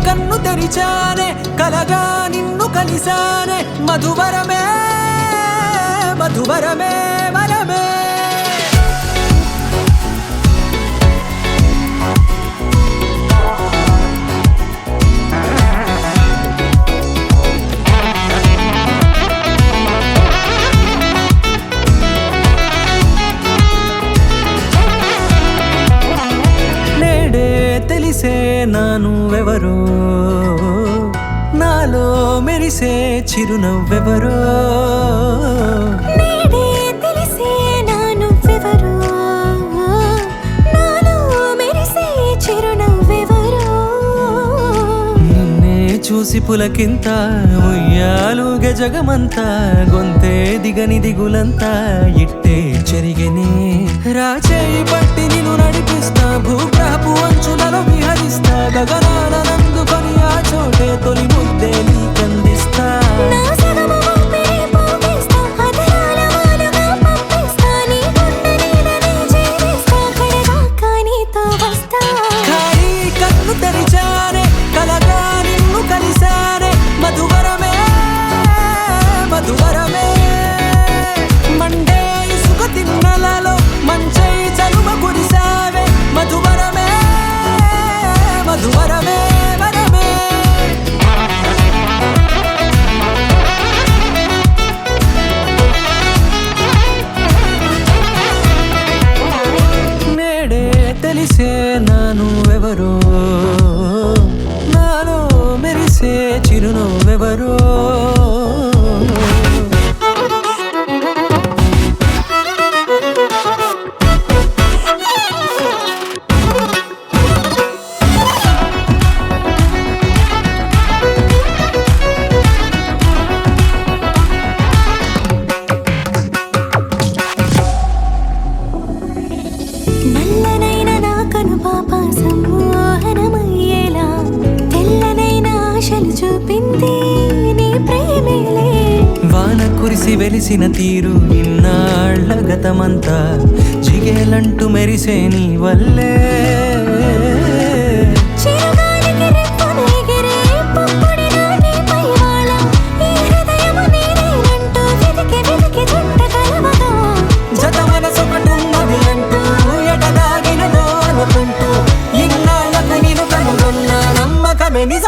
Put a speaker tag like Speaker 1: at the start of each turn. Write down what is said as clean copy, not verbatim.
Speaker 1: కన్ను తెరిచానే కలగా నిన్ను కలిసానే మధువరమే మధువరమే వరమే తెలిసే నానువెవరో నాలో మెరిసే చిరునవ్వెవరో
Speaker 2: నేడే తెలిసే నానువెవరో నాలో మెరిసే చిరునవ్వెవరో
Speaker 1: నిన్నే చూసి పులకింత ఉయ్యాలుగే జగమంతా గొంతే దిగని దిగులంతా ఇట్టే చెరిగెనే రాచేయి పట్టి నిన్ను నడిపిస్తా భూగ్రహపు అంచులలో విహరిస్తా గగనాలనందుకొని ఆ చోటే తొలి ముద్దే నీకందిస్తా
Speaker 2: నా సగము ఊపిరి పోగేస్తా అధరాల వాలుగా పంపిస్తా నీ గుండె నీడనే చేరేస్తా కడదాకా నీతో వస్తా
Speaker 1: ఖాళీ కన్ను తెరిచానే కలగా నిన్ను కలిసానే మధువరమే మధువరమే మండే ఇసుక తిన్నలలో మంచై చలువ కురిసావే మధువరమే మధువరమే వరమే నేడే తెలిసే నానువెవరో నాలో మెరిసే చిరునవ్వెవరో
Speaker 2: నల్లనైన నా కనుపాప సమ్మోహనమయ్యేలా తెల్లనైన ఆశలు చూపింది నీ ప్రేమేలే
Speaker 1: వాన కురిసి వెలిసిన తీరు ఇన్నాళ్ళ గతమంతా జిగేలంటూ మెరిసే నీ వల్లే
Speaker 2: చిరుగాలికి రెప్పను ఎగిరే పుప్పొడిగా నీపై వాలా ఈ హృదయము నీదేనంటూ వెతికి వెతికి చుట్ట కలవగా
Speaker 1: జత మనసొకటున్నది అంటూ ఎటదాగినదో అనుకుంటూ ఇన్నాళ్ళకు నేను కనుగొన్న నమ్మకమే నిజం